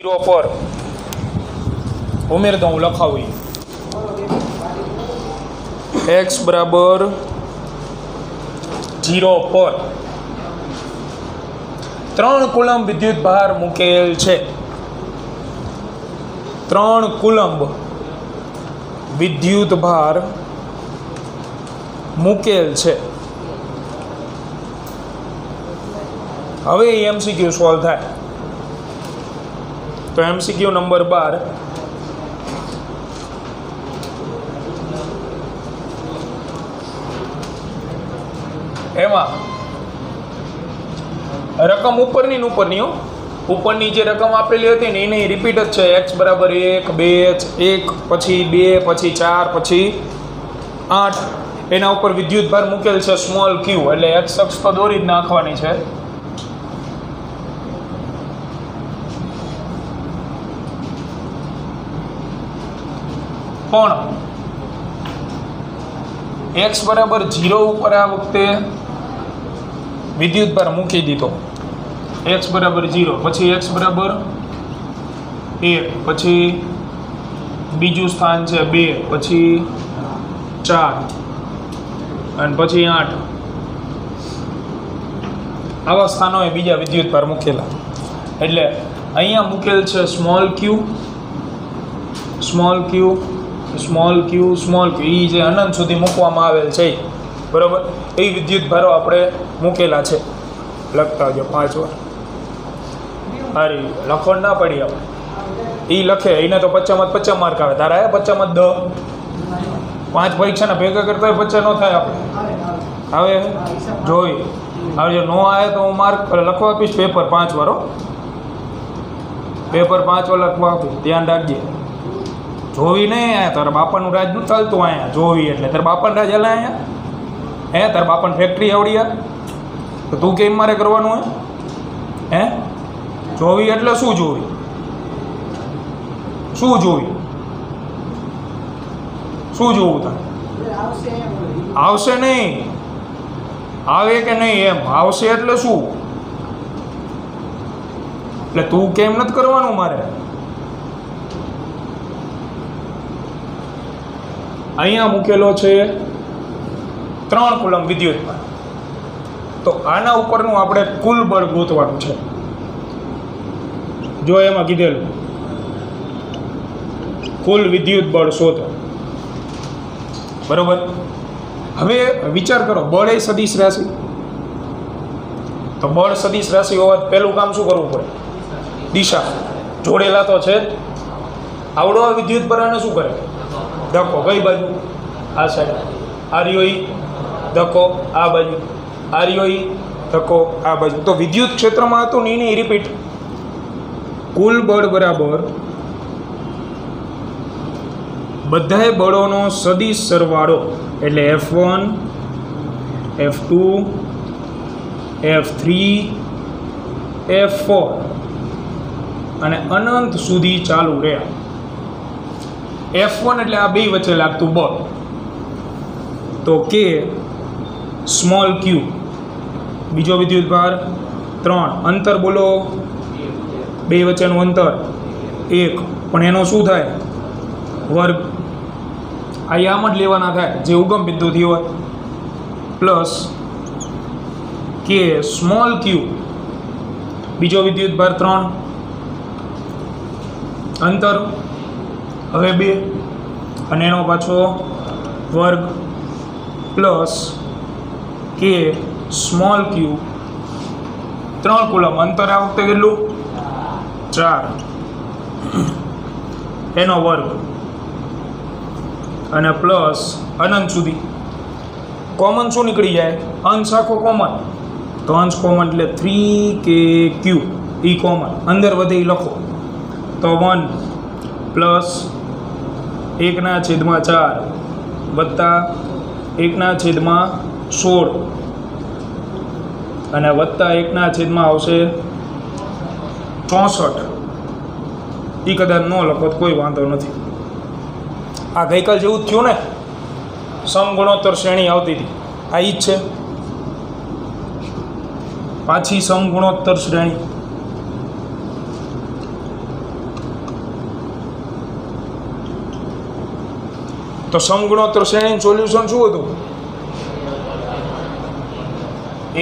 0 पर उमेर दऊँ लखावी x बराबर 0 पर 3 કુલંબ વિદ્યુત ભાર મૂકેલ છે। 3 કુલંબ વિદ્યુત ભાર મૂકેલ છે। હવે MCQ સોલ્વ થાય तो MCQ नंबर 12 एमा रकम उपरनी उपरनी जे रकम आपेली हती ने एनी रिपीट ज छे x बराबर 1 2 1 પછી 2 પછી 4 પછી 8 એના ઉપર વિદ્યુત ભાર મૂકેલ છે સ્મોલ q એટલે x અક્ષ તો દોરી જ નાખવાની છે। પણ x બરાબર 0 ઉપર આ વખતે વિદ્યુત ભાર મૂકી દીધો x બરાબર 0 પછી x બરાબર 1 પછી બીજું સ્થાન છે 2 પછી 4 અને પછી 8 આવા સ્થાનોએ બીજા વિદ્યુત ભાર મૂકેલા એટલે અહીંયા મૂકેલ છે સ્મોલ q સ્મોલ q એ જે અનંત સુધી મૂકવામાં આવેલ છે બરાબર એ વિદ્યુત ભારો આપણે મૂકેલા છે। લખતા જો 5 વાર અરે લખણ ના પડી આપણે એ લખે એને તો 50 માર્ક આવે તારા 50 10 5 પરીક્ષાના ભેગા કરતા 50 ન થાય આપણે હવે જોઈ હવે જો નો આવે તો હું માર્ક લખવા આપીશ પેપર 5 વારો પેપર 5 વાર લખવા આપીશ ધ્યાન રાખજે। જોવી નહીં અહીંયા તારા બાપાનું રાજ ન ચાલતું અહીંયા જોવી એટલે તારા બાપાનું રાજ હાલે અહીંયા હે તારા બાપાને ફેક્ટરી આવડી તો તું કેમ મારે કરવાનું હે જોવી એટલે શું જોવી શું જોવું તારે આવશે નહીં આવે કે નહીં એમ આવશે એટલે શું એટલે તું કેમ નથી કરવાનું મારે અહીંયા મૂકેલો છે 3 કુલંબ વિદ્યુત ભાર તો આના ઉપરનું આપણે કુલ બળ ગોતવાનું છે। જો એમાં કીધેલું કુલ વિદ્યુત બળ શોધો બરોબર। હવે વિચાર કરો બળ એ સદિશ રાશિ તો બળ સદિશ રાશિ હોવા પહેલું કામ શું કરવું પડે દિશા જોડેલા તો છે આવડો વિદ્યુત બળને શું કરે ધક્કો કઈ બાજુ આ સાઈડ આર્યોઈ ધક્કો આ બાજુ આર્યોઈ ધક્કો આ બાજુ તો વિદ્યુત ક્ષેત્રમાં હતું ને એની રિપીટ કુલ બળ બરાબર બધાય બળોનો સદિશ સરવાળો એટલે F1 F2 F3 F4 અને અનંત સુધી ચાલુ રહે। F1 એટલે આ બે વચ્ચે લાગતું બળ તો કે સ્મોલ q બીજો વિદ્યુત ભાર 3 અંતર બોલો બે વચ્ચેનું અંતર 1 પણ એનો શું થાય વર્ગ આ આમ જ લેવાના થાય જે ઉગમ બિંદુથી હોય પ્લસ કે સ્મોલ q બીજો વિદ્યુત ભાર 3 અંતર હવે 2 અને એનો પાછો વર્ગ પ્લસ કે સ્મોલ q 3 કુલંબ અંતર આ વખતે કેટલું 4 એનો વર્ગ અને પ્લસ અનંત સુધી કોમન શું નીકળી જાય અંશ આખો કોમન તો અંશ કોમન એટલે 3kq એ કોમન અંદર વધે એ લખો તો 1 પ્લસ 1/4 વત્તા 1/16 અને વત્તા 1 આવશે 64 એ કદાચ ન લખો તો કોઈ વાંધો નથી। આ ગઈકાલ જેવું જ થયું ને સમગુણોત્તર શ્રેણી આવતી હતી આ ઈ જ છે પાછી સમગુણોત્તર શ્રેણી તો સમગુણોત્તર શ્રેણીનું સોલ્યુશન શું હતું?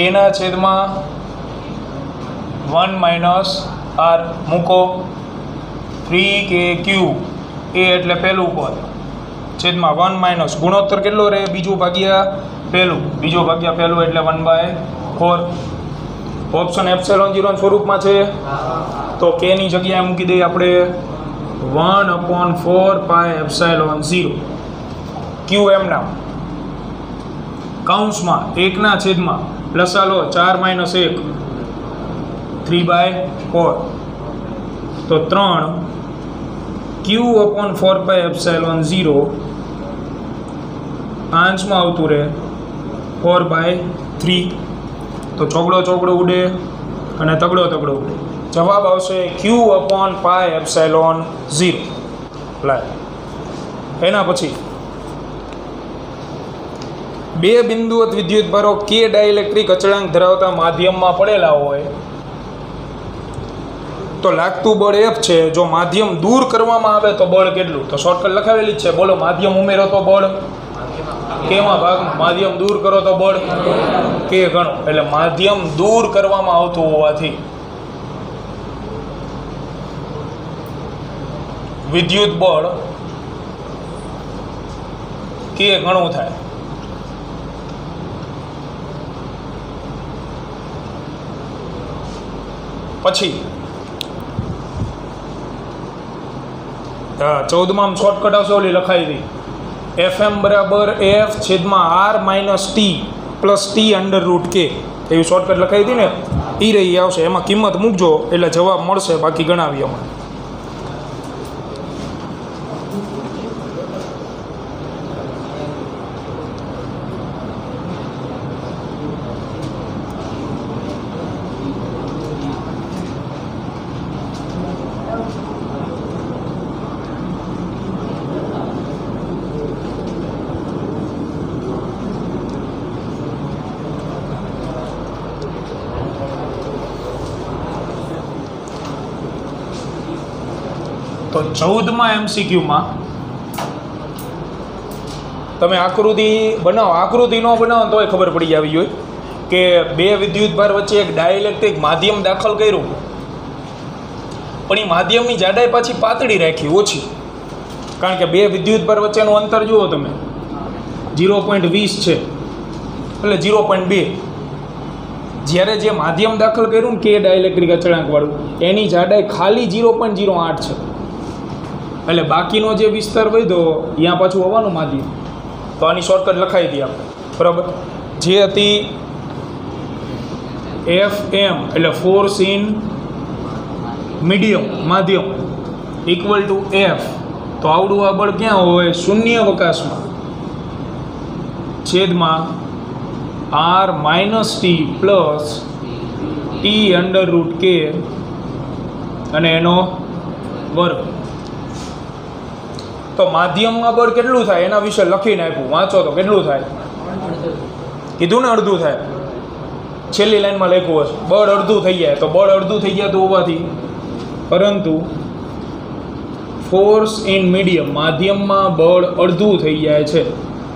એના છેદમાં 1 માઇનસ આર મૂકો 3kq એ એટલે પહેલું પદ છેદમાં 1 માઇનસ ગુણોત્તર કેટલો રહે? બીજું ભાગ્યા પહેલું, બીજો ભાગ્યા પહેલું એટલે 1/4. ઓપ્શન એપ્સિલોન 0 સ્વરૂપમાં છે તો k ની જગ્યાએ મૂકી દઈએ આપણે 1/4πε0 q એમ નામ કૌંસમાં 1 ના છેદમાં લસા લો 4 - 1 3/4 તો 3 q/4πε0 આંશમાં આવતું રહે 4/3 તો ચોગડો ચોગડો ઉડે અને તગડો તગડો ઉડે. જવાબ આવશે q/πε0. એના પછી બે બિંદુવત વિદ્યુતભારો કે ડાઇલેક્ટ્રિક અચળાંક ધરાવતા માધ્યમમાં પડેલા હોય તો લાગતું બળ F છે. જો માધ્યમ દૂર કરવામાં આવે તો બળ કેટલું? તો શોર્ટકટ લખાવેલી જ છે. બોલો, માધ્યમ ઉમેરો તો બળ કેમાં ભાગમાં, માધ્યમ દૂર કરો તો બળ કે ગણો. એટલે માધ્યમ દૂર કરવામાં આવતું હોવાથી વિદ્યુત બળ કે ગણું થાય. પછી 14માં શોર્ટકટ આવશે, ઓલી લખાઈ હતી FM બરાબર F છેદમાં R minus T plus T √K એવી શોર્ટકટ લખાઈ હતી ને, એ રહી આવશે. એમાં કિંમત મૂકજો એટલે જવાબ મળશે. બાકી ગણાવીએ હમણાં. તો 14માં MCQમાં તમે આકૃતિ બનાવો, આકૃતિ ન બનાવો તોય ખબર પડી આવી જોઈએ કે બે વિદ્યુતભાર વચ્ચે એક ડાઇલેક્ટ્રિક માધ્યમ દાખલ કર્યું, પણ એ માધ્યમની જાડાઈ પાછી પાતળી રાખી, ઓછી. કારણ કે બે વિદ્યુતભાર વચ્ચેનું અંતર જુઓ તમે 0.20 છે એટલે 0.2. જ્યારે જે માધ્યમ દાખલ કર્યું ને કે ડાઇલેક્ટ્રિક અચળાંકવાળું, એની જાડાઈ ખાલી 0.08 છે. એટલે બાકીનો જે વિસ્તાર વધ્યો ત્યાં પાછું હોવાનું માધ્યમ. તો આની શોર્ટકટ લખાઈ હતી આપણે, બરાબર. જે હતી FM એટલે ફોર્સ ઇન મીડિયમ માધ્યમ ઇક્વલ ટુ F. તો આવડું આ બળ ક્યાં હોય? શૂન્ય અવકાશમાં છેદમાં R minus T plus T √K અને એનો વર્ગ. તો માધ્યમમાં બળ કેટલું થાય એના વિશે લખીને આપ્યું, વાંચો તો કેટલું થાય? કીધું ને અડધું થાય. છેલ્લી લાઈનમાં લખ્યું હશે બળ અડધું થઈ જાય. તો બળ અડધું થઈ ગયા તો હોવાથી, પરંતુ ફોર્સ ઇન મીડિયમ માધ્યમમાં બળ અડધું થઈ જાય છે.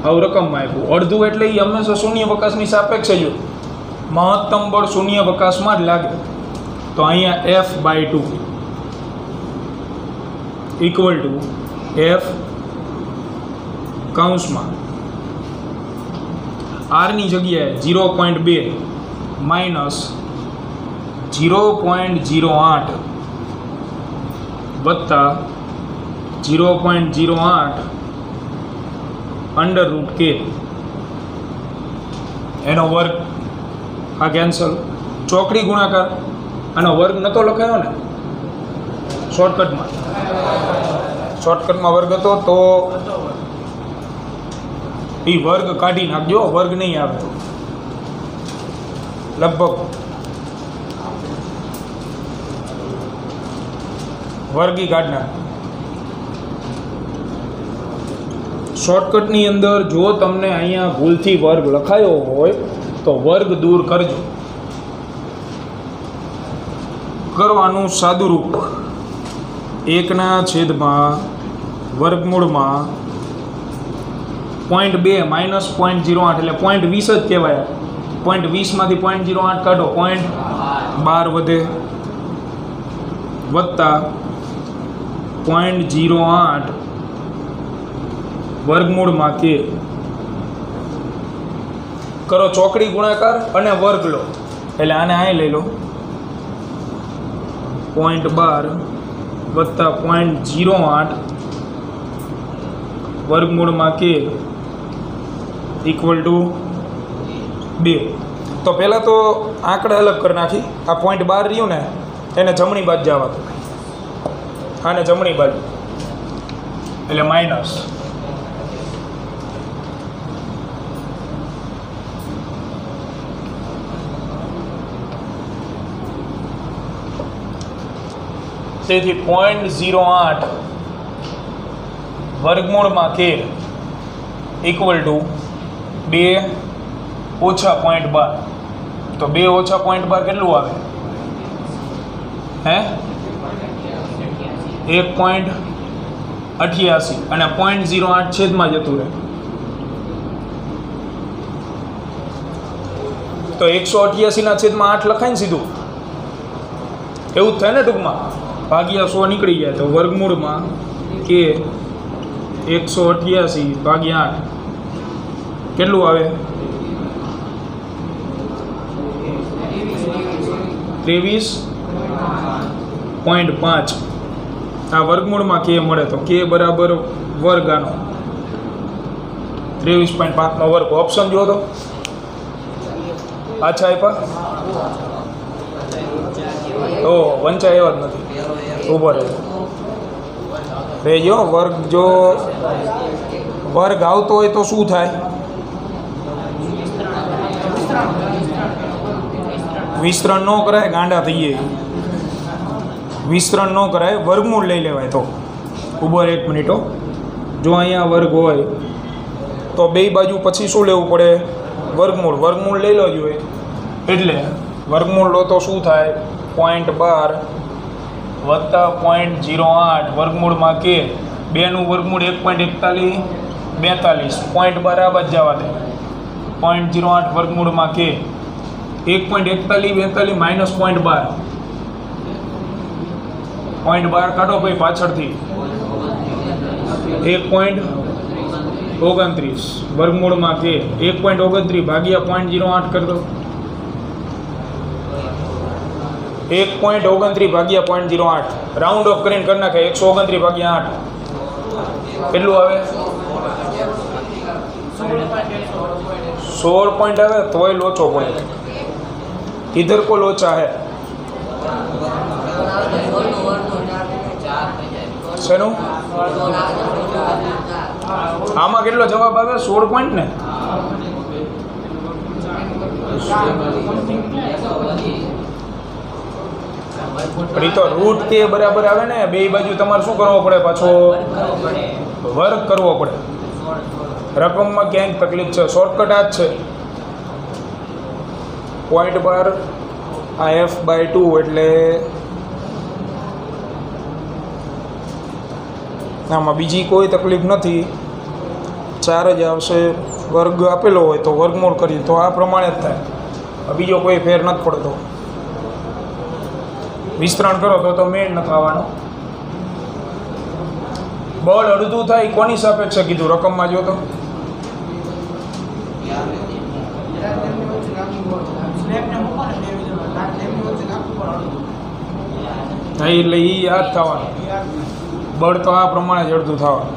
આવું રકમમાં આપ્યું. અડધું એટલે એ હંમેશા શૂન્ય અવકાશની સાપેક્ષે જ મહત્તમ બળ શૂન્ય અવકાશમાં જ લાગે. તો અહીંયા F/2 ઇક્વલ ટુ F કૌંસમાં R ની જગ્યાએ 0.2 માઇનસ 0.08 વત્તા 0.08 √K એનો વર્ગ. આ કેન્સલ. ચોકડી ગુણાકાર આનો વર્ગ નહોતો લખાયો ને શોર્ટકટમાં વર્ગ હતો તો એ વર્ગ કાઢી નાખજો, વર્ગ નહીં આવે લગભગ. વર્ગી કાઢી નાખ. શોર્ટકટની અંદર જો તમને અહીંયા ભૂલથી વર્ગ લખાયો હોય તો વર્ગ દૂર કરજો. કરવાનું સાદુરૂપ 1/વર્ગમૂળમાં 0.2 માઇનસ 0.08 એટલે 0.20 જ કહેવાય. 0.20 માંથી 0.08 કાઢો 0.12 વધે વત્તા 0.08 વર્ગમૂળમાં કે કરો ચોકડી ગુણાકાર અને વર્ગ લો એટલે આને અહીં લઈ લો 0.12 વત્તા 0.08 વર્ગમૂળમાં કે ઇક્વલ ટુ 2. તો પહેલાં તો આંકડા અલગ કરી નાખી. આ 0.12 રહ્યું ને એને જમણી બાજુ જવા દો, આને જમણી બાજુ એટલે માઇનસ. તેથી 0.08 વર્ગમૂળમાં કે ઇક્વલ ટુ 2 ઓછા 0.12. તો 2 ઓછા 0.12 કેટલું આવે? હે 1.88 અને 0.08 છેદમાં જતું રહે તો 188 ના છેદમાં 8 લખાય ને સીધું. એવું જ થાય ને ટૂંકમાં. ભાગ્યા 100 નીકળી જાય તો વર્ગમૂળમાં કે 188 ભાગ્યા 8 કેટલું આવે? 23.5. આ વર્ગમૂળમાં કે મળે તો કે બરાબર વર્ગ આનો 23.5 નો વર્ગ. ઓપ્શન જો તો આછા આપ્યા તો વંચાય એવા જ નથી. ઊભો રહેજો. વર્ગ જો વર્ગ આવતો હોય તો શું થાય? વિસ્તરણ ન કરાય, ગાંડા થઈએ. વિસ્તરણ ન કરાય, વર્ગમૂળ લઈ લેવાય. તો ઊભો 1 મિનિટો. જો અહીંયા વર્ગ હોય તો બે બાજુ પછી શું લેવું પડે? વર્ગમૂળ. વર્ગમૂળ લઈ લો જોઈએ એટલે વર્ગમૂળ લો તો શું થાય? 0.12 વત્તા 0.08 વર્ગમૂળમાં કે 2 નું વર્ગમૂળ 1.41 42. 0.12 આ બાદ જવા દે. 0.08 વર્ગમૂળમાં કે 1.41 42 માઇનસ 0.12. 0.12 કાઢો ભાઈ પાછળથી 1.29 વર્ગમૂળમાં કે 1.29 ભાગ્યા 0.08 કરી દો. 1.29 ભાગ્યા 0.08 રાઉન્ડ ઓફ કરીને કરી નાખે 129 ભાગ્યા 8 કેટલું આવે? 16 પોઈન્ટ આવે તોય લોચો પડે. इधर को लोचा है શેનું? આમાં કેટલો જવાબ આવે? 16 પોઈન્ટ ને. તો રૂટ કે બરાબર આવે ને. બે બાજુ તમારે શું કરવો પડે? પાછો વર્ગ કરવો પડે. રકમમાં ક્યાંક તકલીફ છે? શોર્ટકટ આ જ છે. 0.12 આ f/2 એટલે આમાં બીજી કોઈ તકલીફ નથી. 4 જ આવશે. વર્ગ આપેલો હોય તો વર્ગમૂળ કરીએ તો આ પ્રમાણે જ થાય. બીજો કોઈ ફેર નથી પડતો. વિસ્તરણ કરો તો મેળ નથી આવવાનો. બળ અડધું થાય કોની સાપેક્ષે કીધું? રકમમાં જો તો એટલે એ યાદ થવાનું. બળ તો આ પ્રમાણે જ અડધું થવાનું.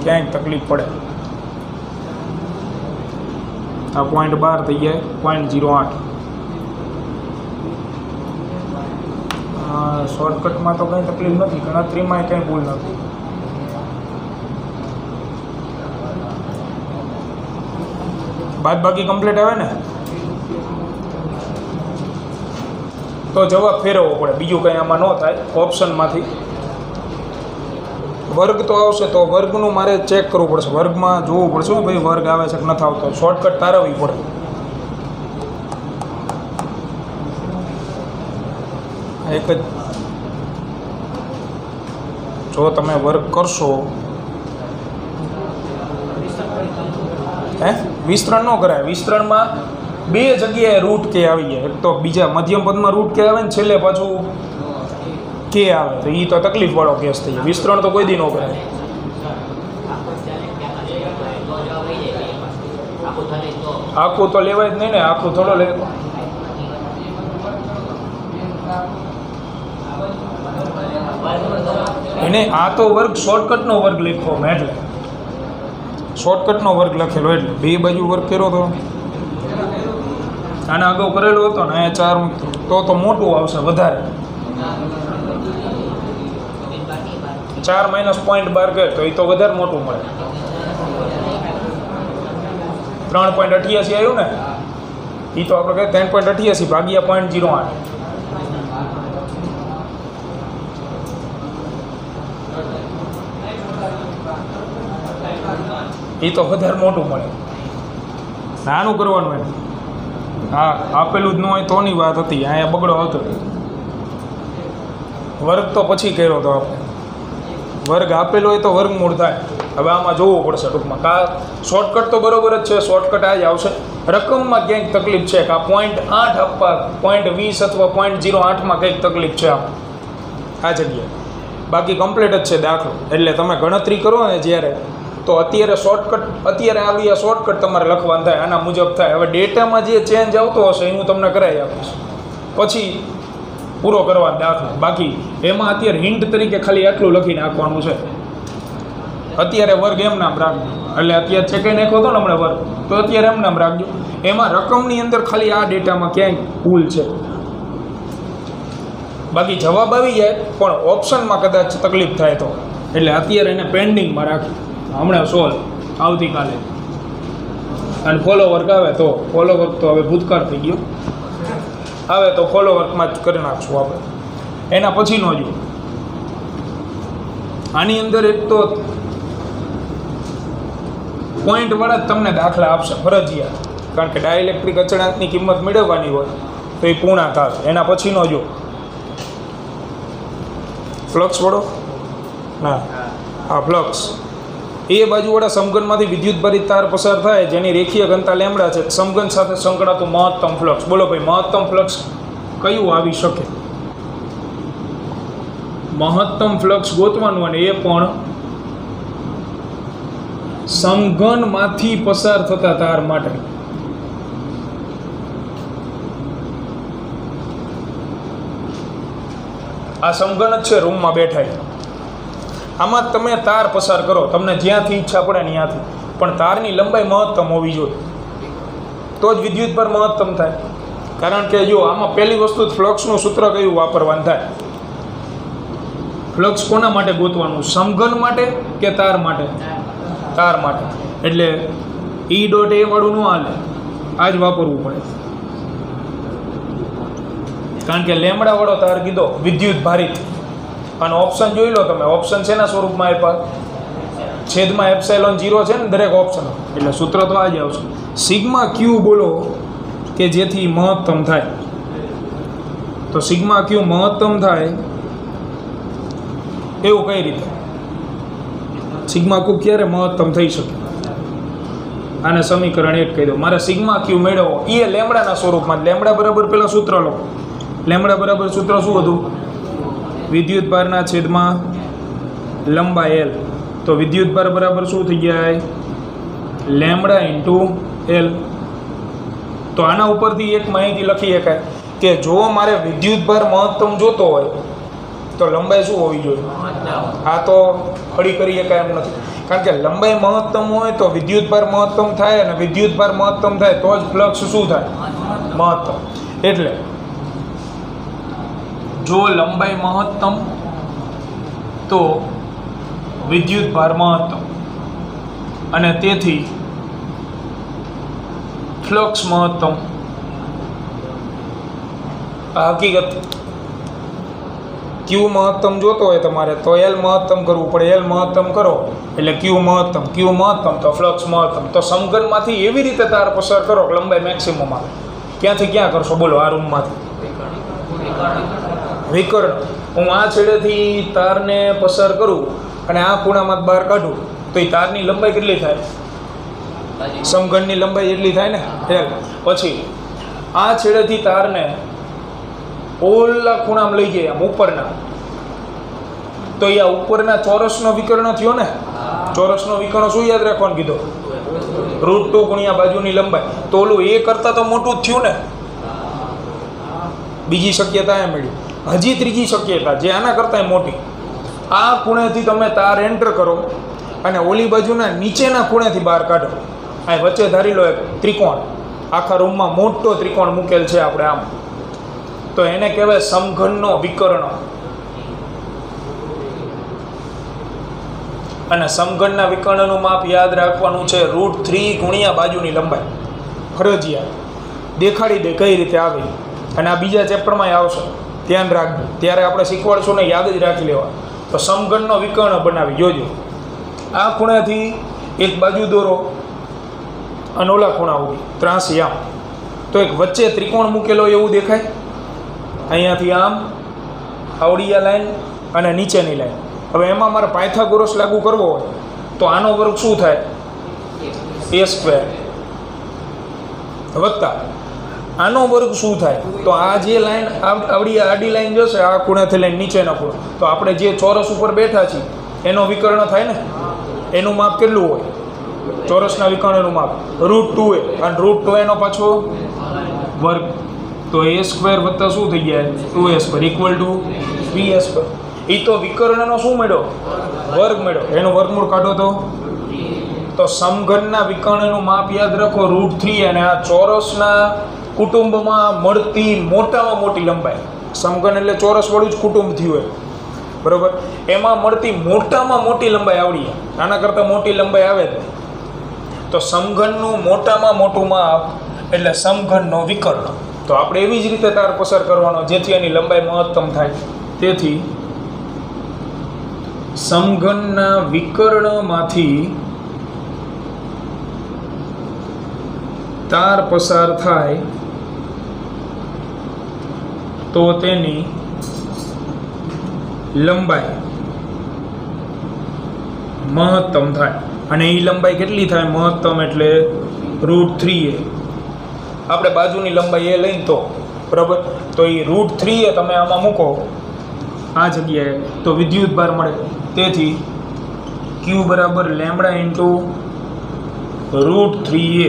ક્યાંક તકલીફ પડે. આ 0.12 થઈ જાય 0.08. શોર્ટકટમાં તો કંઈ તકલીફ નથી. ગણતરીમાં કંઈ ભૂલ નથી. બાદ બાકી કમ્પ્લીટ આવે ને તો જવાબ ફેરવવો પડે. બીજું કંઈ આમાં ન થાય. ઓપ્શનમાંથી વર્ગ તો આવશે તો વર્ગનું મારે ચેક કરવું પડશે. વર્ગમાં જોવું પડશે ભાઈ વર્ગ આવે છે કે નથી આવતો. શોર્ટકટ તારવવી પડે. એક જ જો તમે વર્ગ કરશો હે વિસ્તરણ ન કરાય. વિસ્તરણમાં બે જગ્યાએ રૂટ કે આવી જાય. એક તો બીજા મધ્યમ પદમાં રૂટ કે આવે ને છેલ્લે પાછું કે આવે, તો એ તો તકલીફવાળો કેસ થઈ જાય. વિસ્તરણ તો કોઈ દી ન કરાય. આખું તો લેવાય જ નહીં ને, આખું થોડો લે. એને આ તો વર્ગ શોર્ટકટનો વર્ગ લખ્યો મેં, એટલે શોર્ટકટનો વર્ગ લખેલો, એટલે બે બાજુ વર્ગ કર્યો તો આને અગાઉ કરેલો હતો ને અહીંયા 4 તો મોટું આવશે વધારે. 4 માઇનસ .12 કરે તો એ તો વધારે મોટું મળે. 3.88 આવ્યું ને, એ તો આપણે કહે 3.88 ભાગ્યા 0.08. એ તો વધારે મોટું મળે. નાનું કરવાનું એમ. હા આપેલું જ ન હોય તોની વાત હતી, અહીંયા બગડો હતો. વર્ગ તો પછી કર્યો તો આપણે. વર્ગ આપેલો હોય તો વર્ગમૂળ થાય. હવે આમાં જોવું પડશે ટૂંકમાં. શોર્ટકટ તો બરોબર જ છે, શોર્ટકટ આ જ આવશે. રકમમાં ક્યાંક તકલીફ છે કે આ 0.8 આપવા 0.20 અથવા 0.08માં કંઈક તકલીફ છે આ જગ્યાએ. બાકી કમ્પ્લીટ જ છે દાખલો. એટલે તમે ગણતરી કરો ને જ્યારે, તો અત્યારે શોર્ટકટ અત્યારે આવી આ શોર્ટકટ તમારે લખવાનું થાય, આના મુજબ થાય. હવે ડેટામાં જે ચેન્જ આવતો હશે એ હું તમને કરાવી આપીશ, પછી પૂરો કરવાનો દાખલો. બાકી એમાં અત્યારે હિન્ટ તરીકે ખાલી આટલું લખી નાખવાનું છે. અત્યારે વર્ગ એમ નામ રાખજો, એટલે અત્યારે ચેકાઈ નાખ્યો હતો ને હમણાં વર્ગ, તો અત્યારે એમ નામ રાખજો. એમાં રકમની અંદર ખાલી આ ડેટામાં ક્યાંય ભૂલ છે. બાકી જવાબ આવી જાય પણ ઓપ્શનમાં કદાચ તકલીફ થાય તો, એટલે અત્યારે એને પેન્ડિંગમાં રાખી. હમણાં સોલ્વ આવતીકાલે. અને ફોલો વર્ક આવે તો, ફોલો વર્ક તો હવે ભૂતકાળ થઈ ગયો, આવે તો ફોલો વર્કમાં જ કરી નાખશું આપણે. એના પછીનો જો આની અંદર એક તો પોઈન્ટવાળા જ તમને દાખલા આપશે ફરજિયાત, કારણ કે ડાયલેક્ટ્રિક અચળાંકની કિંમત મેળવવાની હોય તો એ પૂર્ણા થશે. એના પછીનો જો ફ્લક્સ વડો ના હા ફ્લક્સ એ બાજુવાળા સમઘનમાંથી વિદ્યુતભારિત તાર પસાર થાય જેની રેખીય ઘનતા લેમડા છે, સમઘન સાથે સંકળાતું મહત્તમ ફ્લક્સ. બોલો ભાઈ, મહત્તમ ફ્લક્સ કયું આવી શકે? મહત્તમ ફ્લક્સ ગોતવાનું, અને એ પણ સમઘનમાંથી પસાર થતા તાર માટે. આ સમઘન જ છે, રૂમમાં બેઠા. આમાં તમે તાર પસાર કરો, તમને જ્યાંથી ઈચ્છા પડે ત્યાંથી, પણ તારની લંબાઈ મહત્તમ હોવી જોઈએ, તો જ વિદ્યુતભાર મહત્તમ થાય. કારણ કે જો આમાં પહેલી વસ્તુ ફ્લક્સનું સૂત્ર કયું વાપરવાનું થાય? ફ્લક્સ કોના માટે ગોતવાનું? સમઘન માટે કે તાર માટે? તાર માટે. એટલે E ડોટ એ વાળું ન હાલે, આ જ વાપરવું પડે. કારણ કે લેમડા વાળો તાર કીધો વિદ્યુત ભારિત, અને ઓપ્શન જોઈ લો તમે. ઓપ્શન શેના સ્વરૂપમાં આપ્યા? છેદમાં એપ્સાઇલોન 0 છે ને દરેક ઓપ્શન, એટલે સૂત્ર તો આ જ આવશે. સિગ્મા ક્યુ બોલો કે જેથી મહત્તમ થાય. તો સિગ્મા ક્યુ મહત્તમ થાય એવું કઈ રીતે? સિગ્મા ક્યુ ક્યારે મહત્તમ થઈ શકે? આને સમીકરણ 1 કહી દો. મારે સિગ્મા ક્યુ મેળવવો, એ લેમડાના સ્વરૂપમાં. લેમડા બરાબર પેલા સૂત્ર લો. લેમડા બરાબર સૂત્ર શું હતું? વિદ્યુતભારના છેદમાં લંબાઈ L. તો વિદ્યુતભાર બરાબર શું થઈ જાય? Lambda into L. તો આના ઉપરથી એક માહિતી લખી શકાય કે જો મારે વિદ્યુતભાર મહત્તમ જોતો હોય તો લંબાઈ શું હોવી જોઈએ? આ તો ખડી કરી શકાય એમ નથી, કારણ કે લંબાઈ મહત્તમ હોય તો વિદ્યુતભાર મહત્તમ થાય, અને વિદ્યુતભાર મહત્તમ થાય તો જ ફ્લક્સ શું થાય? મહત્તમ. એટલે જો લંબાઈ મહત્તમ તો વિદ્યુતભાર મહત્તમ, અને તેથી ફ્લક્સ મહત્તમ. આ હકીકત. ક્યુ મહત્તમ જોતો હોય તમારે તો L મહત્તમ કરવું પડે. L મહત્તમ કરો એટલે ક્યુ મહત્તમ, ક્યુ મહત્તમ તો ફ્લક્સ મહત્તમ. તો સમઘનમાંથી એવી રીતે તાર પસાર કરો કે લંબાઈ મેક્સિમમ આવે. ક્યાંથી ક્યાં કરશો બોલો? આ રૂમમાંથી વિકર્ણ. હું આ છેડેથી તારને પસાર કરું અને આ ખૂણામાં બહાર કાઢું તો એ તારની લંબાઈ કેટલી થાય? સમઘનની લંબાઈ એટલી થાય ને L. પછી આ છેડેથી તારને ઓલા ખૂણામાં લઈ જાય આમ ઉપરના, તો એ ઉપરના ચોરસનો વિકર્ણ થયો ને. ચોરસનો વિકર્ણ શું યાદ રાખવાનું કીધો? √2 ગુણ્યા બાજુની લંબાઈ. તો ઓલું એ કરતાં તો મોટું જ થયું ને. બીજી શક્યતા એ મળી. હજી ત્રીજી શક્યતા જે આના કરતાં મોટી. આ ખૂણેથી તમે તાર એન્ટર કરો અને ઓલી બાજુના નીચેના ખૂણેથી બહાર કાઢો. આ વચ્ચે ધારી લો એક ત્રિકોણ, આખા રૂમમાં મોટો ત્રિકોણ મૂકેલ છે આપણે આમ, તો એને કહેવાય સમઘનનો વિકર્ણ. અને સમઘનના વિકર્ણનું માપ યાદ રાખવાનું છે √3 ગુણ્યા બાજુની લંબાઈ. ફરજિયાત દેખાડી દે કઈ રીતે આવે, અને આ બીજા ચેપ્ટરમાં આવશે, ધ્યાન રાખજો. ત્યારે આપણે શીખવાડશું ને યાદ જ રાખી લેવા. તો સમઘનનો વિકર્ણ બનાવી જોજો. આ ખૂણાથી એક બાજુ દોરો અને ઓલા ખૂણા ઉભી ત્રાસી આમ, તો એક વચ્ચે ત્રિકોણ મૂકેલો એવું દેખાય. અહીંયાથી આમ આવડી આ લાઈન અને નીચેની લાઈન. હવે એમાં મારે પાયથાગોરસ લાગુ કરવો હોય તો આનો વર્ગ શું થાય? a² વત્તા આનો વર્ગ શું થાય? તો આ જે લાઈન આવડી આડી લાઈન જશે આ ખૂણાથી લઈને નીચેના ખૂણા, તો આપણે જે ચોરસ ઉપર બેઠા છીએ એનો વિકર્ણ થાય ને. એનું માપ કેટલું હોય? ચોરસના વિકર્ણનું માપ √2a, અને √2a નો પાછો વર્ગ, તો a² વત્તા શું થઈ ગયા? 2a² = b². એ તો વિકર્ણનો શું મળ્યો? વર્ગ મળ્યો. એનું વર્ગમૂળ કાઢો તો સમઘનના વિકર્ણનું માપ યાદ રાખો √3, અને આ ચોરસના કુટુંબમાં મળતી મોટામાં મોટી લંબાઈ. સમઘન એટલે ચોરસ વાળું જ કુટુંબ થયું હોય, બરોબર. એમાં મળતી મોટામાં મોટી લંબાઈ આવડી. આના કરતાં મોટી લંબાઈ આવે તો સમઘનનું મોટામાં મોટું માપ એટલે સમઘનનો વિકર્ણ. તો આપણે એવી જ રીતે તાર પસાર કરવાનો જેથી એની લંબાઈ મહત્તમ થાય. તેથી સમઘનના વિકર્ણમાંથી તાર પસાર થાય તો તેની લંબાઈ મહત્તમ થાય. અને એ લંબાઈ કેટલી થાય મહત્તમ? એટલે √3a. આપણે બાજુની લંબાઈ એ લઈને તો બરાબર, તો એ √3a તમે આમાં મૂકો આ જગ્યાએ તો વિદ્યુત ભાર મળે. તેથી Q બરાબર λ × √3a,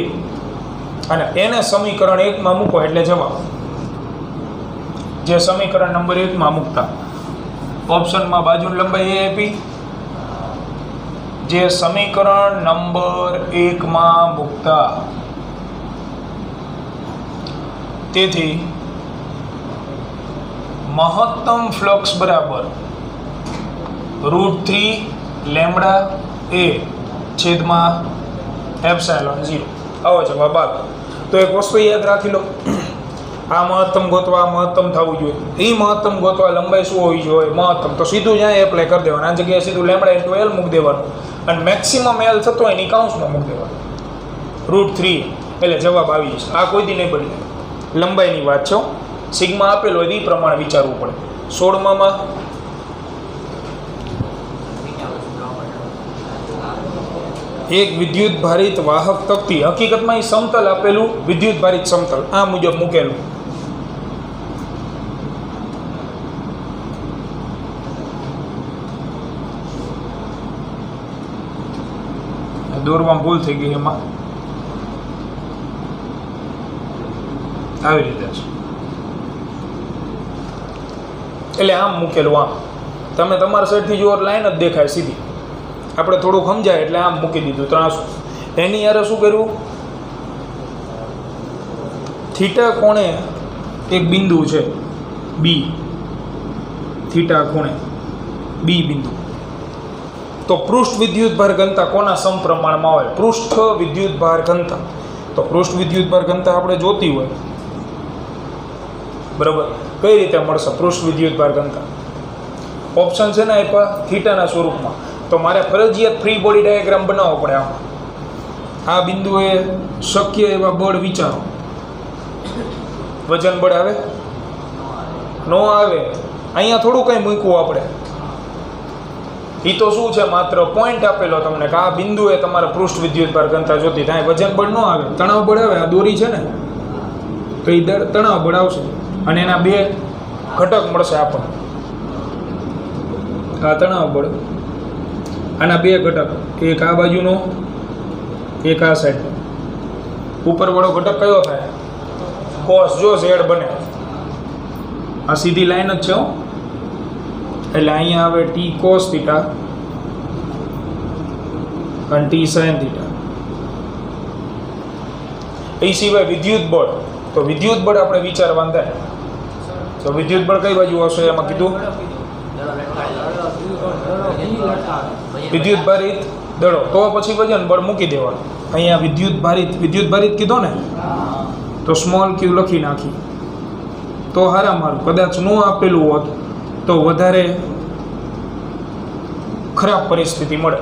અને એને સમીકરણ 1માં મૂકો એટલે જવાબ. જે સમીકરણ નંબર 1માં મૂકતા ઓપ્શનમાં બાજુની લંબાઈ એ આપી, જે સમીકરણ નંબર 1માં મૂકતા. તેથી મહત્તમ ફ્લક્સ બરાબર √3 λ a છેદમાં ε0. આવો જવાબ આવે. તો એક વસ્તુ યાદ રાખી લો, આ મહત્તમ ગોતવા આ મહત્તમ થવું જોઈએ. એ મહત્તમ ગોતવા લંબાઈ શું હોવી જોઈએ? મહત્તમ. તો સીધું જ્યાં એપ્લાય કરી દેવાનું. આ જગ્યાએ સીધું λ × L મૂકી દેવાનું, અને મેક્સિમમ L થતો હોય એની કાઉન્સમાં મૂકી દેવાનું √3, એટલે જવાબ આવી જશે. આ કોઈ દી નહીં બદલે. લંબાઈની વાત છે. સિગ્મા આપેલો હોય એ પ્રમાણે વિચારવું પડે. 16માં એક વિદ્યુત ભારિત વાહક તકતી, હકીકતમાં એ સમતલ આપેલું, વિદ્યુત ભારિત સમતલ આ મુજબ મૂકેલું. દોરવામાં ભૂલ થઈ ગઈ, એમાં આવી રીતે છે. એટલે આમ મૂકેલું, આમ તમે તમારા સાઈડથી જો લાઈન જ દેખાય સીધી. આપણે થોડુંક સમજાય એટલે આમ મૂકી દીધું 300. એની યારે શું કર્યું? થીટા કોણે એક બિંદુ છે બી, થીટા ખૂણે બી બિંદુ. તો પૃષ્ઠ વિદ્યુતભાર ઘનતા કોના સમપ્રમાણમાં હોય? પૃષ્ઠ વિદ્યુતભાર ઘનતા. તો પૃષ્ઠ વિદ્યુતભાર ઘનતા આપણે જોતી હોય, બરાબર. કઈ રીતે મળશે પૃષ્ઠ વિદ્યુતભાર ઘનતા? ઓપ્શન છે ને આપ્યા થીટાના સ્વરૂપમાં. તો મારે ફરજિયાત ફ્રી બોડી ડાયાગ્રામ બનાવવો પડે. આ બિંદુએ શક્ય એવા બળ વિચારો. વજન બળ આવે? નો આવે. અહીંયા થોડું કંઈ મૂકવું આપણે. એ તો શું છે, માત્ર પોઈન્ટ આપેલો તમને કે આ બિંદુએ તમારે પૃષ્ઠ વિદ્યુતભાર ઘનતા જોતી થાય. વજન બળ ન આવે, તણાવ બળ આવે. આ દોરી છે ને તો એ તણાવ બળ આવશે અને એના બે ઘટક મળશે આપણને. આ તણાવ બળ, આના બે ઘટક, એક આ બાજુનો, એક આ સાઈડનો. ઉપરવાળો ઘટક કયો થાય? કોસ. જો ઝેડ બને, આ સીધી લાઈન જ છે હો, એટલે અહીંયા આવે ટી કોસ થીટા અને ટી સાઇન થીટા. એ સિવાય વિદ્યુત બળ, તો વિદ્યુત બળ આપણે વિચારવાનું થાય. તો વિદ્યુત બળ કઈ બાજુ આવશે? એમાં કીધું વિદ્યુત ભારિત દળો, તો પછી વજન બળ મૂકી દેવાનું. અહીંયા વિદ્યુત ભારિત કીધો ને, તો સ્મોલ ક્યુ લખી નાખી તો હારા મારું. કદાચ ન આપેલું હોત તો વધારે ખરાબ પરિસ્થિતિ મળે,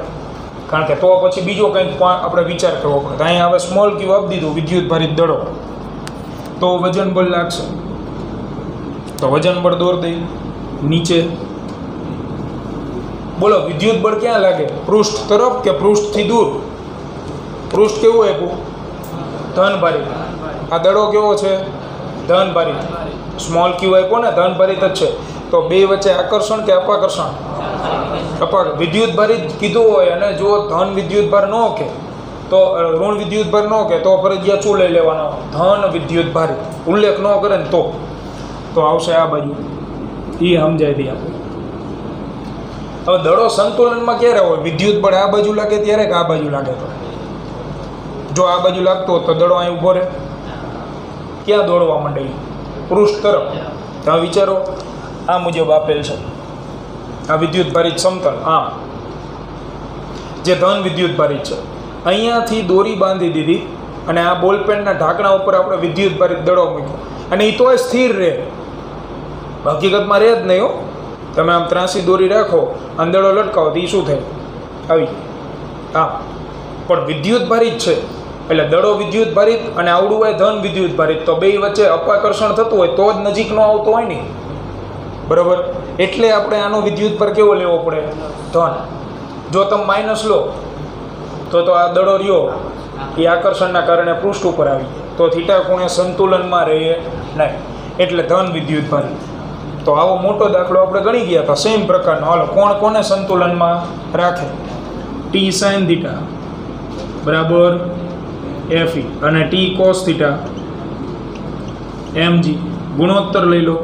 કારણ કે તો પછી બીજો કંઈક આપણે વિચાર કરવો પડે. અહીંયા હવે સ્મોલ ક્યુ આપી દીધું, વિદ્યુત ભારિત દળો, તો વજન બળ લાગશે. તો વજન બળ દોર દઈ નીચે. બોલો વિદ્યુત બળ ક્યાં લાગે? પૃષ્ઠ તરફ કે પૃષ્ઠથી દૂર? પૃષ્ઠ કેવું આપ્યું? ધન ભારિત. આ દડો કેવો છે? ધન ભારિત. સ્મોલ ક્યુ આપ્યો ને, ધન ભારિત જ છે. તો બે વચ્ચે આકર્ષણ કે અપાકર્ષણ? વિદ્યુત ભારિત કીધું હોય અને જો ધન વિદ્યુત ભાર ન કે તો ઋણ વિદ્યુત ભાર ન કે તો ફરજિયાત શું લઈ લેવાનો? ધન વિદ્યુત ભારિત. ઉલ્લેખ ન કરે ને તો આવશે આ બાજુ. એ સમજાય દે આપણે. હવે દડો સંતુલનમાં ક્યારે હોય? વિદ્યુત બળ આ બાજુ લાગે ત્યારે કે આ બાજુ લાગે તો? જો આ બાજુ લાગતો તો દડો અહીં ઊભો રહે, ક્યાં દોડવા માંડે? પૃષ્ઠ તરફ. તો વિચારો આ મુજબ આપેલ છે. આ વિદ્યુત ભારિત સમતલ, આમ જે ધન વિદ્યુત ભારિત છે. અહીંયાથી દોરી બાંધી દીધી અને આ બોલપેનના ઢાંકણા ઉપર આપણે વિદ્યુત ભારિત દડો મૂક્યો અને એ તોય સ્થિર રહે, હકીકતમાં રહે જ નહીં હો. તમે આમ ત્રાસી દોરી રાખો અને દડો લટકાવો તો એ શું થાય? આવી હા, પણ વિદ્યુત ભારિત છે એટલે દડો વિદ્યુત ભારિત અને આવડું હોય ધન વિદ્યુત ભારિત, તો બે વચ્ચે અપાકર્ષણ થતું હોય તો જ નજીકનો આવતો હોય ને, બરાબર. એટલે આપણે આનો વિદ્યુત ભાર કેવો લેવો પડે? ધન. જો તમે માઇનસ લો તો આ દડો રહ્યો એ આકર્ષણના કારણે પૃષ્ઠ ઉપર આવી તો થીટા ખૂણે સંતુલનમાં રહે નહીં, એટલે ધન વિદ્યુત ભારિત. તો આવો મોટો દાખલો આપણે ગણી ગયા હતા સેમ પ્રકારનો. હાલો, કોણ કોને સંતુલનમાં રાખે? ટી સાઇન થીટા બરાબર એફ અને ટી કોસ થીટા એમજી. ગુણોત્તર લઈ લો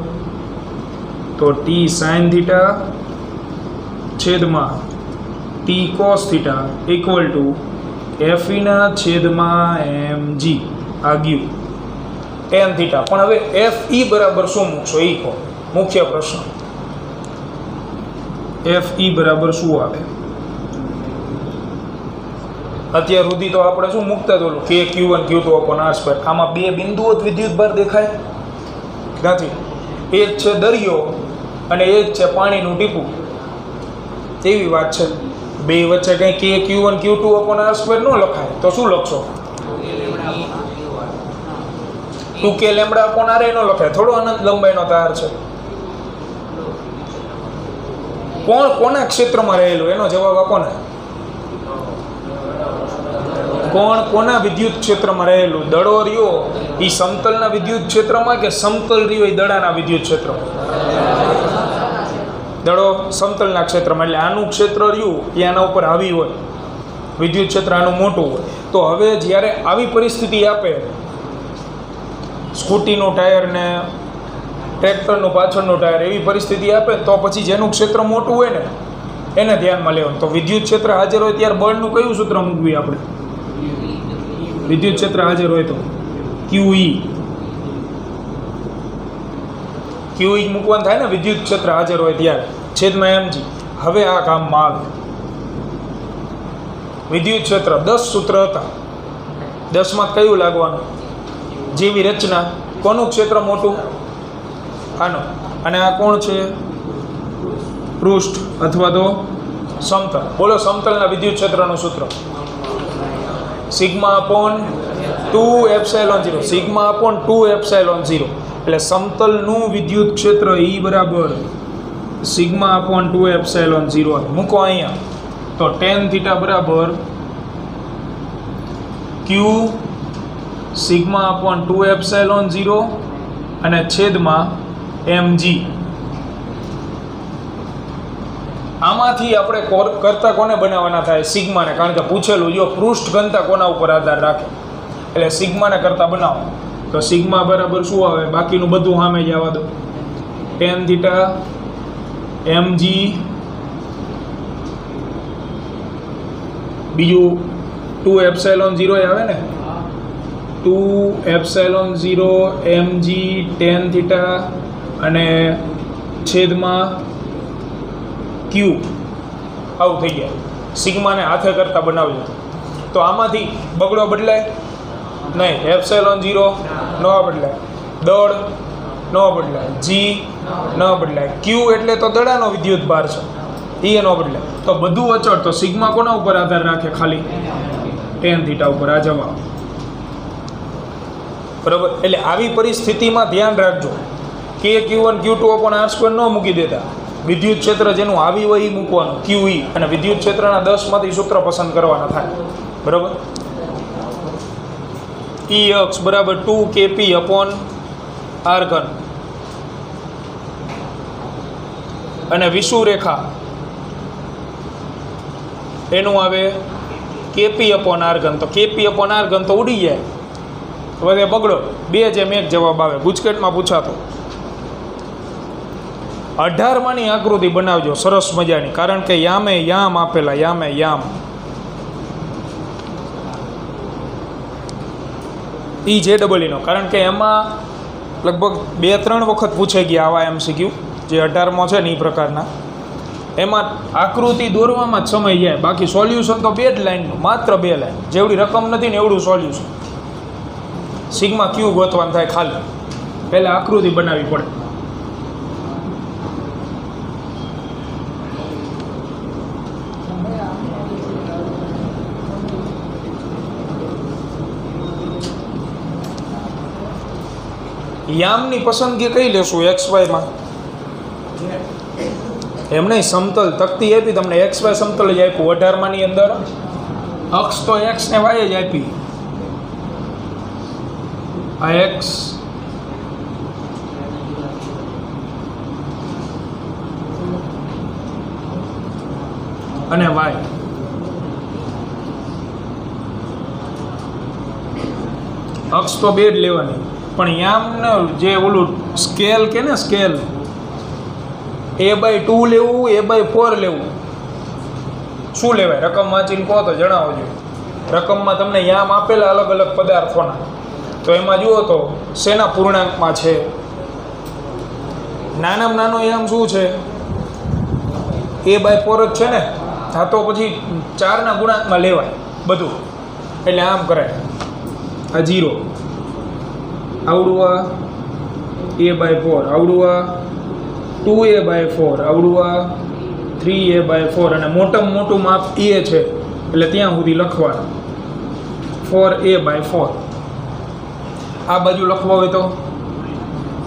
તો ટી સાઇન થીટા છેદમાં T cos theta equal to એફઈના છેદમાં એમજી. આ ગયું ટેન થીટા. પણ હવે એફઈ બરાબર શું મૂકશો એ કહો, મુખ્ય પ્રશ્ન. એફઈ બરાબર શું આવે? અત્યાર સુધી તો આપણે શું મૂકતા હતું? કે Q1 Q2 અપોન R². આમાં બે બિંદુઓ જ વિદ્યુત ભાર દેખાય નથી. એક છે દરિયો અને એક છે પાણીનું ટીપું. એવી વાત છે. બે વચ્ચે કંઈ કે Q1 Q2 અપોન R² ન લખાય તો શું લખશો? 2k લેમ્બડા અપોન R ન લખાય. થોડો અનંત લંબાઈનો તાર છે. કોણ કોના ક્ષેત્રમાં રહેલું? એનો જવાબ આપો ને. કોણ કોના વિદ્યુત ક્ષેત્રમાં રહેલું? દડો રહ્યો એ સમતલના વિદ્યુત ક્ષેત્રમાં કે સમતલ રહ્યો એ દડાના વિદ્યુત ક્ષેત્રમાં? દડો સમતલના ક્ષેત્રમાં, એટલે આનું ક્ષેત્ર રહ્યું એ આના ઉપર હાવી હોય, વિદ્યુત ક્ષેત્ર આનું મોટું હોય. તો હવે જ્યારે આવી પરિસ્થિતિ આપે, સ્કૂટીનું ટાયર ને ટ્રેક્ટરનું પાછળનું ટાયર, એવી પરિસ્થિતિ આપે તો પછી જેનું ક્ષેત્ર મોટું હોય ને એને ધ્યાનમાં લેવાનું. તો વિદ્યુત ક્ષેત્ર હાજર હોય ત્યારે બળનું કયું સૂત્ર મૂકવી આપણે? વિદ્યુત ક્ષેત્ર હાજર હોય તો QE મૂકવાનું થાય ને, વિદ્યુત ક્ષેત્ર હાજર હોય ત્યારે છેદમાં એમજી. હવે આ કામમાં આવે. વિદ્યુત ક્ષેત્ર 10 સૂત્ર હતા, 10માં કયું લાગવાનું? જેવી રચના. કોનું ક્ષેત્ર મોટું? આનો. અને આ કોણ છે? પૃષ્ઠ અથવા તો સમતલ. બોલો સમતલના વિદ્યુત ક્ષેત્રનું સૂત્ર. Sigma upon 2ε0. Sigma upon 2ε0. એટલે સમતલનું વિદ્યુત ક્ષેત્ર E બરાબર સિગ્મા અપોન 2 એપ્સિલોન 0 મૂકો અહીંયા તો ટેન થીટા બરાબર ક્યુ સિગ્મા અપોન 2 એપ્સિલોન 0 અને છેદમાં mg. આમાંથી આપણે કરતા કોને બનાવવાના થાય? સિગ્માને, કારણ કે પૂછેલું જો પૃષ્ઠ ઘનતા કોના ઉપર આધાર રાખે, એટલે સિગ્માને કરતા બનાવો તો સિગ્મા બરાબર શું આવે? બાકીનું બધું સામે જ આવવા દો. ટેન થીટા mg, બીજું 2 એપ્સિલોન 0 આવે ને, 2 એપ્સિલોન 0 mg ટેન થીટા અને છેદમાં q. આવું થઈ જાય. સિગ્માને હાથે કરતા બનાવજો તો આમાંથી બગડો બદલાય નહીં, એપ્સિલોન 0 ન બદલાય, દળ ન બદલાય, g ન બદલાય, q એટલે તો દડાનો વિદ્યુત ભાર છે એ ન બદલાય. તો બધું અચળ. તો સિગ્મા કોના ઉપર આધાર રાખે? ખાલી ટેન થીટા ઉપર. આ જવાબ બરાબર. એટલે આવી પરિસ્થિતિમાં ધ્યાન રાખજો કે Q1 Q2 અપોન R² ન મૂકી દેતા. વિદ્યુત ક્ષેત્ર જેનું આવી હોય એ મૂકવાનું QE, અને વિદ્યુત ક્ષેત્રના 10માંથી સૂત્ર પસંદ કરવાના થાય. બરાબર. E અક્ષ બરાબર 2 kp અપોન R3 અને વિષુવ રેખા એનું આવે kp અપોન R3. તો kp અપોન R3 તો ઉડી જાય, વધે બગડો. 2 જેમ 1 જવાબ આવે. ગુજકેટમાં પૂછાતો 18માની આકૃતિ બનાવજો સરસ મજાની, કારણ કે યામે યામ આપેલા, યામે યામ EJEE નો, કારણ કે એમાં લગભગ 2-3 વખત પૂછાઈ ગયા આવા MCQ જે 18મો છે ને એ પ્રકારના. એમાં આકૃતિ દોરવામાં જ સમય જાય, બાકી સોલ્યુશન તો 2 જ લાઈનનું, માત્ર 2 લાઈન. જેવડી રકમ નથી ને એવડું સોલ્યુશન. સિગ્મા ક્યુ ગોતવાનું થાય ખાલી, પહેલાં આકૃતિ બનાવવી પડે. યામની પસંદગી કઈ લેશું? XY માં એમ નહીં, સમતલ તકતી આપી તમને, XY સમતલ જ આપ્યું. 18માની અંદર અક્ષ તો X ને Y જ આપી. આ X અને Y. અક્ષ તો 2 જ લેવાની, પણ યામને જે ઓલું સ્કેલ કે ને, સ્કેલ A/2 લેવું, A/4 લેવું, શું લેવાય? રકમ વાંચીને કહો તો જણાવજો. રકમમાં તમને યામ આપેલા અલગ અલગ પદાર્થોના, તો એમાં જુઓ તો શેના પૂર્ણાંકમાં છે. નાનામાં નાનો યામ શું છે? A/4 જ છે ને. હા, તો પછી 4ના ગુણાંકમાં લેવાય બધું, એટલે આમ કરાય. આ 0 આવડું, આ A/4 આવડું, આ 2A/4 આવડું, આ 3A/4, અને મોટામાં મોટું માપ A છે એટલે ત્યાં સુધી લખવાનું 4A/4. આ બાજુ લખવા હોય તો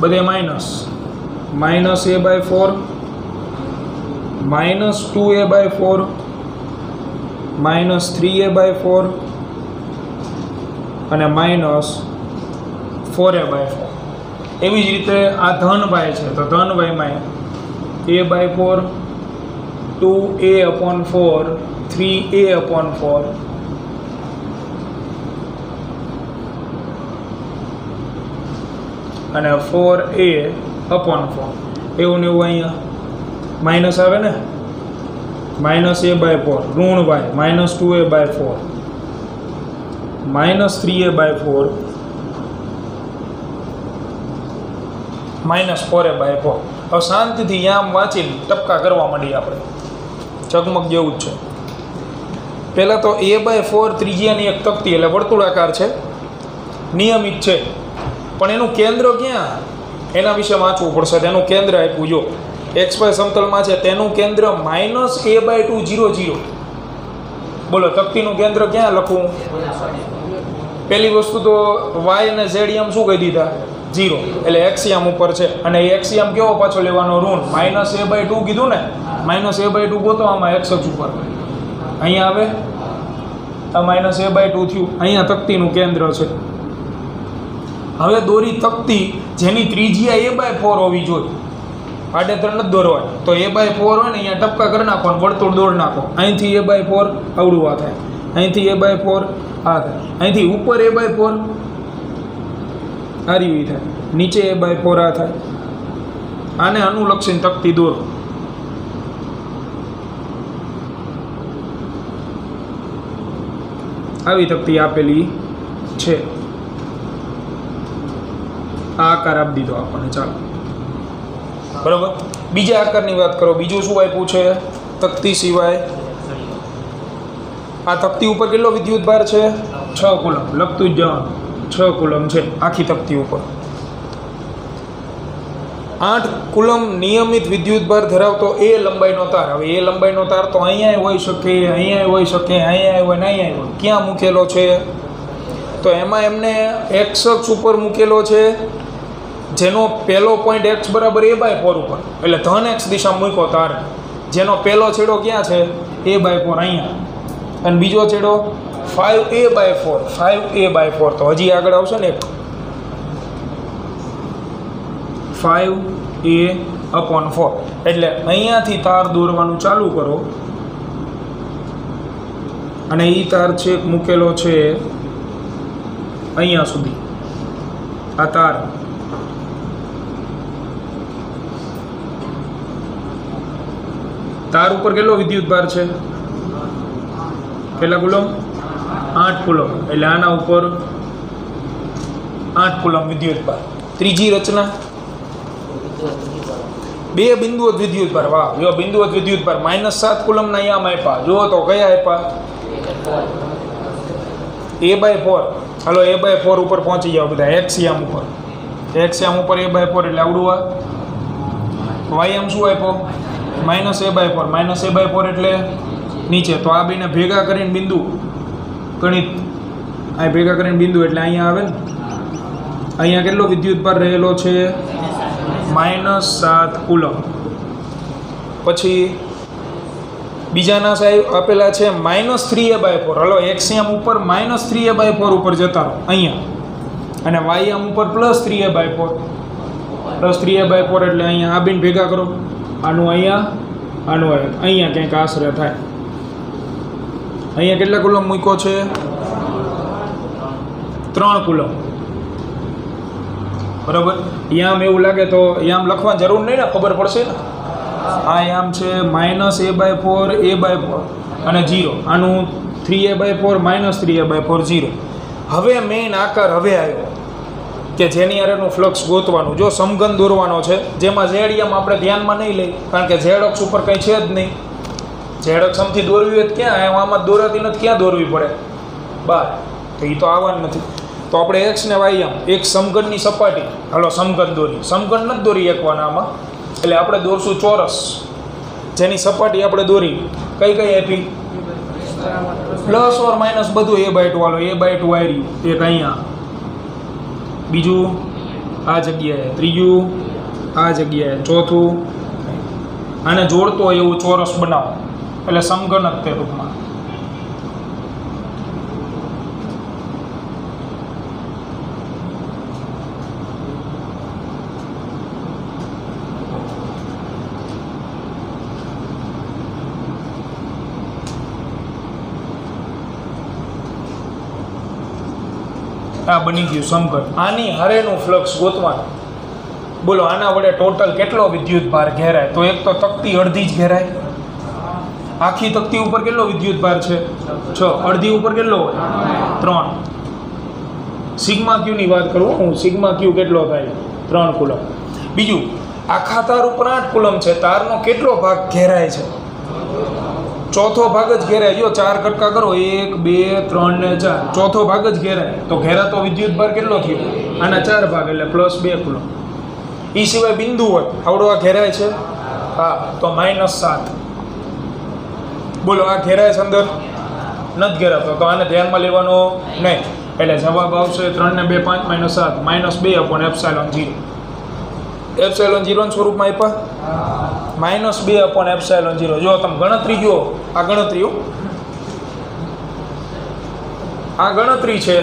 બધે માઇનસ, -A/4, -2A/4, -3A/4 અને -4A/4. એવી જ રીતે આ ધન y છે તો ધન yમાં A/4, 2A/4, 3A/4 અને 4A/4. એવું ને એવું અહીંયા માઇનસ આવે ને, -A/4 ઋણ y, -2A/4, -3A/4, -4A/4. હવે શાંતિથી યામ વાંચીને ટપકા કરવા માંડીએ આપણે. ચકમક જેવું જ છે. પહેલાં તો A/4 ત્રિજ્યાની એક તકતી, એટલે વર્તુળાકાર છે, નિયમિત છે, પણ એનું કેન્દ્ર ક્યાં એના વિશે વાંચવું પડશે. તેનું કેન્દ્ર આપ્યું જો XY સમતલમાં છે, તેનું કેન્દ્ર -A/2 0 0. બોલો તકતીનું કેન્દ્ર ક્યાં લખવું? પહેલી વસ્તુ તો y અને z એમ શું કહી દીધા? 0 એટલે એક્સિયમ ઉપર છે અને એ એક્સિયમ કેવો પાછો લેવાનો ઋણ -a/2 કીધું ને -a/2 ગોતો આમાં x અક્ષ ઉપર અહીંયા આવે આ -a/2 થયું અહીંયા તકતીનું કેન્દ્ર છે હવે દોરી તકતી જેની ત્રિજ્યા a/4 હોવી જોઈએ આડેધડ નથી દોરવાની તો a/4 હોય ને અહીંયા ટપકા કરી નાખો અને વર્તુળ દોડ નાખો અહીંથી a/4 આવડું આ થાય અહીંથી a/4 આ થાય અહીંથી ઉપર a/4 આ રીવી થાય નીચે a/4 આ થાય આને અનુલક્ષીને તકતી દોરો આવી તકતી આપેલી છે આ આકાર આપી દીધો આપણને ચાલો બરાબર બીજા આકારની વાત કરો બીજું શું આપ્યું છે તકતી સિવાય આ તકતી ઉપર કેટલો વિદ્યુત ભાર છે 6 કુલમ લખતું જ જવાનું 6 કુલમ છે આખી તકતી ઉપર 8 કુલમ નિયમિત વિદ્યુત ભાર ધરાવતો એ લંબાઈનો તાર હવે એ લંબાઈનો તાર તો અહીંયા હોઈ શકે અહીંયા હોઈ શકે અહીંયા હોય ને અહીંયા હોય ક્યાં મૂકેલો છે તો એમાં એમને x અક્ષ ઉપર મૂકેલો છે જેનો પહેલો પોઈન્ટ x બરાબર a/4 ઉપર એટલે ધન x દિશા મૂક્યો તાર જેનો પહેલો છેડો ક્યાં છે a/4 અહીંયા અને બીજો છેડો 5a/4 તો હજી આગળ આવશે ને 5a/4 એટલે અહીંયાથી તાર દોરવાનું ચાલુ કરો અને એ તાર છે મૂકેલો છે અહીંયા સુધી આ તાર ઉપર કેટલો વિદ્યુત ભાર છે કેટલા કુલમ 8 કુલમ એટલે આના ઉપર 8 કુલમ વિદ્યુત ભાર ત્રીજી રચના બે બિંદુવત વિદ્યુત ભાર વાહ જો બિંદુવત વિદ્યુત ભાર -7 કુલમના અહીંયા આપ્યા જુઓ તો કયા આપ્યા a/4 હાલો a/4 ઉપર પહોંચી જાઓ બધા એક્સિયમ ઉપર a/4 એટલે આવડું આ y શું આપ્યો -a/4 એટલે નીચે તો આ બેને ભેગા કરીને બિંદુ ગણિત આ ભેગા કરીને બિંદુ એટલે અહીંયા આવે ને અહીંયા કેટલો વિદ્યુત ભાર રહેલો છે -7 કુલમ પછી બીજાના સાહેબ આપેલા છે -3a/4 હલો એક્સિયમ ઉપર -3a/4 ઉપર જતા રહો અહીંયા અને વાયમ ઉપર +3a/4 એટલે અહીંયા આ બેન ભેગા કરો આનું અહીંયા કંઈક આશરે થાય અહીંયા કેટલા કુલમ મૂક્યો છે 3 કુલમ બરાબર યામ એવું લાગે તો યામ લખવાની જરૂર નહીં ને ખબર પડશે ને આ યામ છે -a/4 અને 0 આનું 3a/4 -3a/4 0 હવે મેઇન આકાર હવે આવ્યો કે જેની આરેનું ફ્લક્સ ગોતવાનું જો સમઘન દોરવાનો છે જેમાં ઝેડિયમ આપણે ધ્યાનમાં નહીં લઈ કારણ કે ઝેડ અક્ષ ઉપર કંઈ છે જ નહીં ઝેડ અક્ષમથી દોરવી હોય ક્યાં આમાં દોરાતી નથી ક્યાં દોરવી પડે બહાર તો એ તો આવવાનું નથી તો આપણે એક્સ ને વાય એક સમઘનની સપાટી હાલો સમઘન દોરી સમઘન નથી દોરી એકવાના આમાં એટલે આપણે દોરશું ચોરસ જેની સપાટી આપણે દોરી કઈ આપી પ્લસ ઓર માઇનસ બધું a/2 હાલો a/2 આવી એક અહીંયા બીજું આ જગ્યાએ ત્રીજું આ જગ્યાએ ચોથું આને જોડતો હોય એવું ચોરસ બનાવો એટલે સમઘન જ તે રૂપમાં આ બની ગયું સમઘન આની હારેનું ફ્લક્સ ગોતવાનું બોલો આના વડે ટોટલ કેટલો વિદ્યુત ભાર ઘેરાય તો એક તો તકતી અડધી જ ઘેરાય આખી તકતી ઉપર કેટલો વિદ્યુત ભાર છે 6 અડધી ઉપર કેટલો હોય 3 સિગ્મા ક્યુ ની વાત કરું હું સિગ્મા ક્યુ કેટલો થાય 3 કુલમ બીજું આખા તાર ઉપર 8 કુલમ છે તારનો કેટલો ભાગ ઘેરાય છે ચોથો ભાગ જ ઘેરાય જો 4 કટકા કરો 1 2 3 ને 4 ચોથો ભાગ જ ઘેરાય તો ઘેરાતો વિદ્યુત ભાર કેટલો થયો આના 4 ભાગ એટલે +2 કુલમ એ સિવાય બિંદુ હોય આવડો આ ઘેરાય છે હા તો -7 બોલો આ ઘેરાય છે અંદર નથી ઘેરાતો તો આને ધ્યાનમાં લેવાનો નહીં એટલે જવાબ આવશે 3 ને 2 5 -7 -2/ε0 ε0 સ્વરૂપમાં આપ્યા -2/ε0 જો તમે ગણતરી જુઓ આ ગણતરીઓ આ ગણતરી છે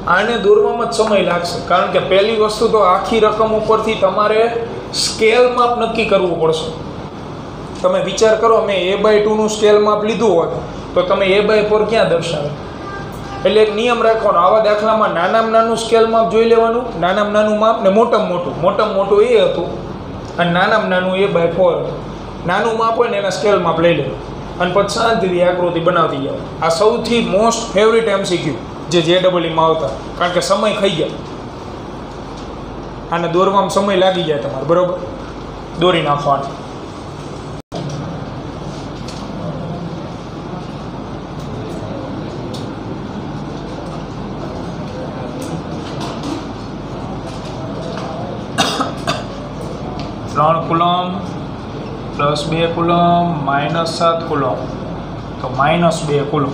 આને દોરવામાં જ સમય લાગશે કારણ કે પહેલી વસ્તુ તો આખી રકમ ઉપરથી તમારે સ્કેલ માપ નક્કી કરવું પડશે તમે વિચાર કરો મેં a/2 નું સ્કેલ માપ લીધું હોત તો તમે a/4 ક્યાં દર્શાવે એટલે એક નિયમ રાખવાનો આવા દાખલામાં નાનામાં નાનું સ્કેલ માપ જોઈ લેવાનું નાનામાં નાનું માપ ને મોટામાં મોટું એ હતું અને નાનામાં નાનું a/4 નાનું માપ હોય ને એના સ્કેલ માપ લઈ લેવું અને પછી શાંતિથી આકૃતિ બનાવતી જાવ આ સૌથી મોસ્ટ ફેવરિટ MCQ જે JEE માં આવતા કારણ કે સમય ખાઈ ગયા આને દોરવામાં સમય લાગી જાય તમારે બરોબર દોરી નાખવાનો ત્રણ કુલમ +2 કુલમ -7 કુલમ તો -2 કુલમ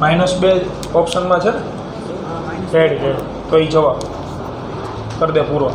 -2 ઓપ્શનમાં છે રેડી તો એ જવાબ કરી દે પૂરો